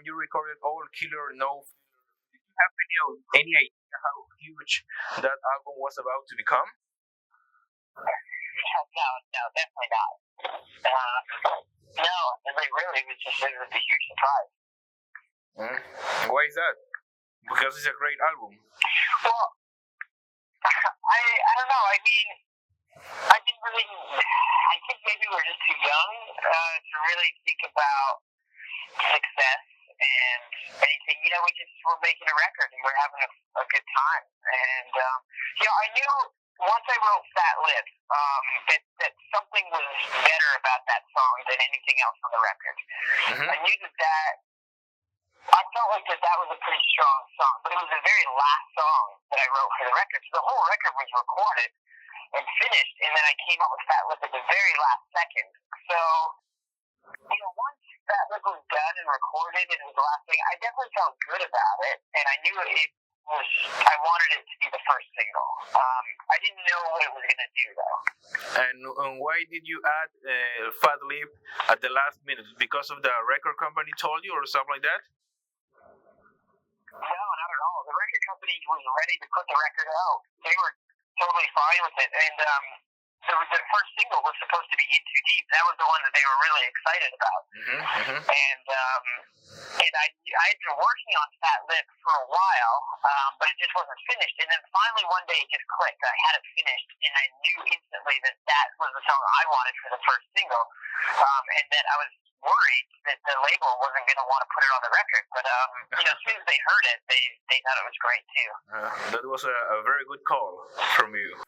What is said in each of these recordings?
when you recorded All Killer No Filler, did you have any idea how huge that album was about to become? No, no, definitely not. No, really, it was a huge surprise. Why is that? Because it's a great album. Well, I don't know. I mean, I didn't really. I think maybe we're just too young to really think about success and anything. We just were making a record and we're having a good time. And I knew once I wrote Fat Lip that something was better about that song than anything else on the record. Mm-hmm. I knew that. I felt like that was a pretty strong song, but it was the very last song that I wrote for the record. So the whole record was recorded and finished, and then I came up with Fat Lip at the very last second. So, once Fat Lip was done and recorded and it was the last thing, I definitely felt good about it, and I knew I wanted it to be the first single. I didn't know what it was going to do, though. And why did you add Fat Lip at the last minute? Because of the record company told you or something like that? No, not at all. The record company was ready to put the record out. They were totally fine with it. And the first single was supposed to be In Too Deep. That was the one that they were really excited about. Mm-hmm, mm-hmm. And I had been working on Fat Lip for a while, but it just wasn't finished. And then finally one day it just clicked. I had it finished, and I knew instantly that was the song I wanted for the first single. And that I was worried that the label wasn't going to want to put it on the record. But as soon as they heard it, they thought it was great too. That was a very good call from you.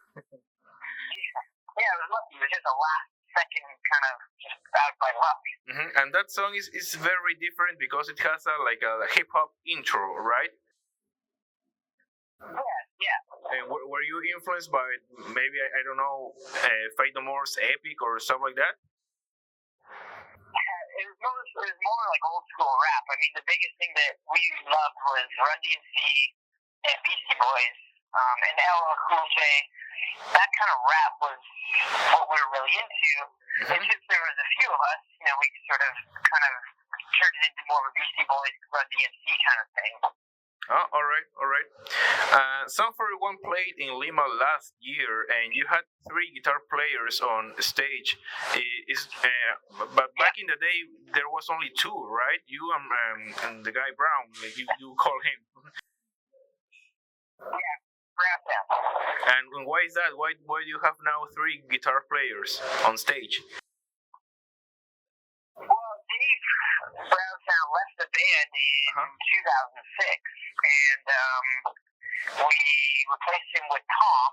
Yeah, it was lucky. It was just a last second kind of just out by luck. Mm-hmm. And that song is very different because it has a hip hop intro, right? Yeah. And were you influenced by maybe I don't know Faith No More's Epic or something like that? It was more like old school rap. I mean, the biggest thing that we loved was Run DMC and Beastie Boys and LL Cool J. That kind of rap was what we were really into. Mm-hmm. And since there was a few of us, we sort of kind of turned it into more of a Beastie Boys, Run DMC kind of thing. Oh, all right. Sum 41 played in Lima last year, and you had 3 guitar players on stage. But back in the day, there was only 2, right? You and the guy Brown, like you call him. Yeah, Brown. And why is that? Why do you have now 3 guitar players on stage? Well, Dave Browntown left the band in 2006, and we replaced him with Tom.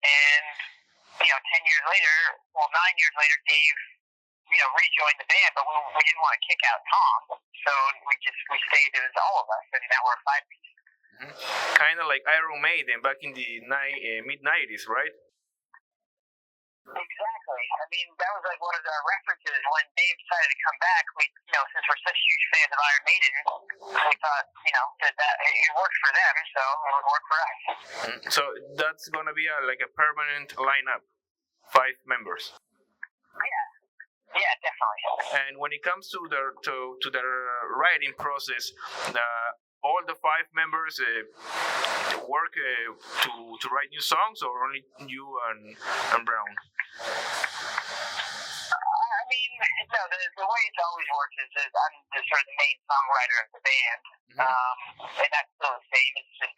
And 10 years later, 9 years later, Dave rejoined the band, but we didn't want to kick out Tom, so we stayed as all of us, and now we're a 5-piece. Mm-hmm. Kind of like Iron Maiden back in the mid-90s, right? Exactly. I mean, that was like one of our references when Dave decided to come back. We, since we're such huge fans of Iron Maiden, we thought, that it worked for them, so it would work for us. So that's gonna be a permanent lineup, 5 members. Yeah, definitely. And when it comes to the writing process, all the 5 members work to write new songs, or only you and Brown? I mean, no, the way it's always worked is that I'm the sort of the main songwriter of the band, and that's still the same. It's just,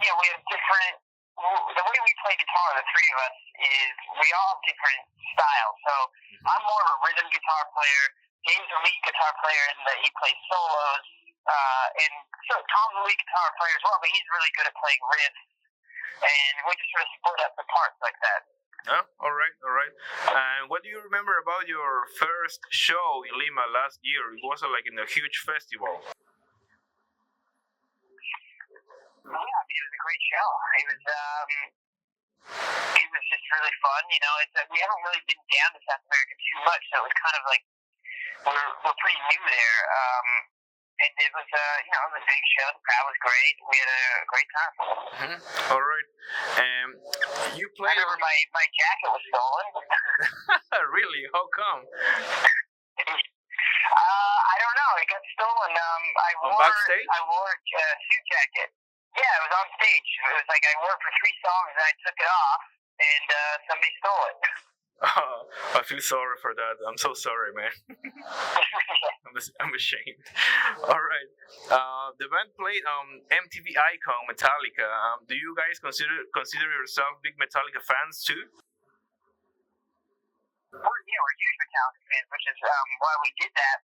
we have different. The way we play guitar, the 3 of us, is we all have different styles. So I'm more of a rhythm guitar player. Dave's a lead guitar player in that he plays solos. And so Tom's a lead guitar player as well, but he's really good at playing riffs, and we just sort of split up the parts like that. Oh, all right. And what do you remember about your first show in Lima last year? It was in a huge festival. Yeah, I mean, it was a great show. It was just really fun. We haven't really been down to South America too much, so it was kind of like we're pretty new there. And it was, it was a big show. The crowd was great. We had a great time. Mm-hmm. All right. You played. I remember my jacket was stolen. Really? How come? I don't know. It got stolen. Backstage? I wore a suit jacket. Yeah, it was on stage. It was like I wore it for 3 songs and I took it off, and somebody stole it. Oh, I feel sorry for that. I'm so sorry, man. I'm ashamed. All right. The band played MTV Icon Metallica. Do you guys consider yourself big Metallica fans too? We're huge Metallica fans, which is why we did that.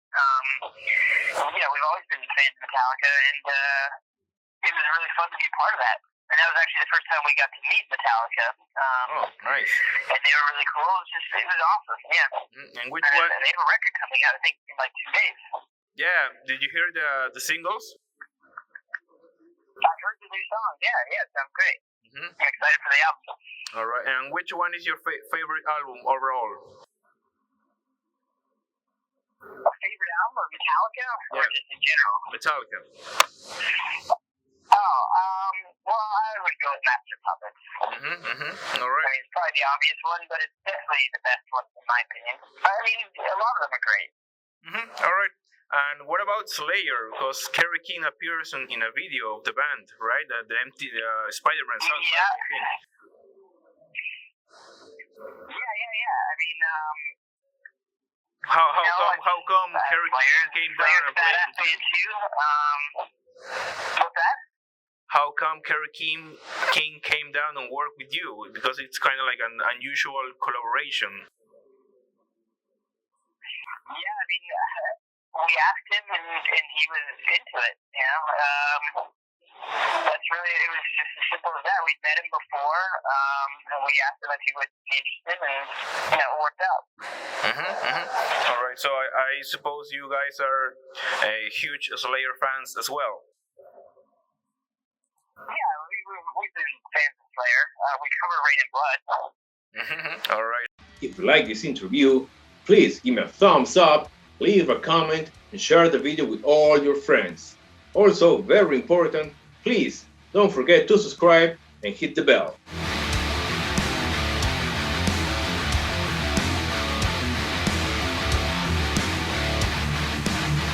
We've always been fans of Metallica, and it was really fun to be part of that. And that was actually the first time we got to meet Metallica. Oh, nice. And they were really cool. It was awesome, yeah. And which one? They have a record coming out, I think, in like 2 days. Yeah, did you hear the singles? I heard the new song, yeah, it sounds great. Mm-hmm. I'm excited for the album. All right, and which one is your favorite album overall? A favorite album of Metallica? Or just in general? Metallica. Well, I would go with Master Puppets. All right. I mean, it's probably the obvious one, but it's definitely the best one in my opinion. I mean, a lot of them are great. All right. And what about Slayer? Because Kerry King appears in a video of the band, right? The empty Spider-Man soundtrack. Yeah. I mean, how come Kerry King came down and played with you? What's that? How come Kerry King came down and worked with you? Because it's kind of like an unusual collaboration. Yeah, I mean, we asked him and he was into it, you know. It was just as simple as that. We'd met him before, and we asked him if he would be interested, and it worked out. All right, so I suppose you guys are huge Slayer fans as well. Yeah, we've been fans of Slayer. We cover Rain and Blood. All right. If you like this interview, please give me a thumbs up, leave a comment, and share the video with all your friends. Also, very important, please don't forget to subscribe and hit the bell.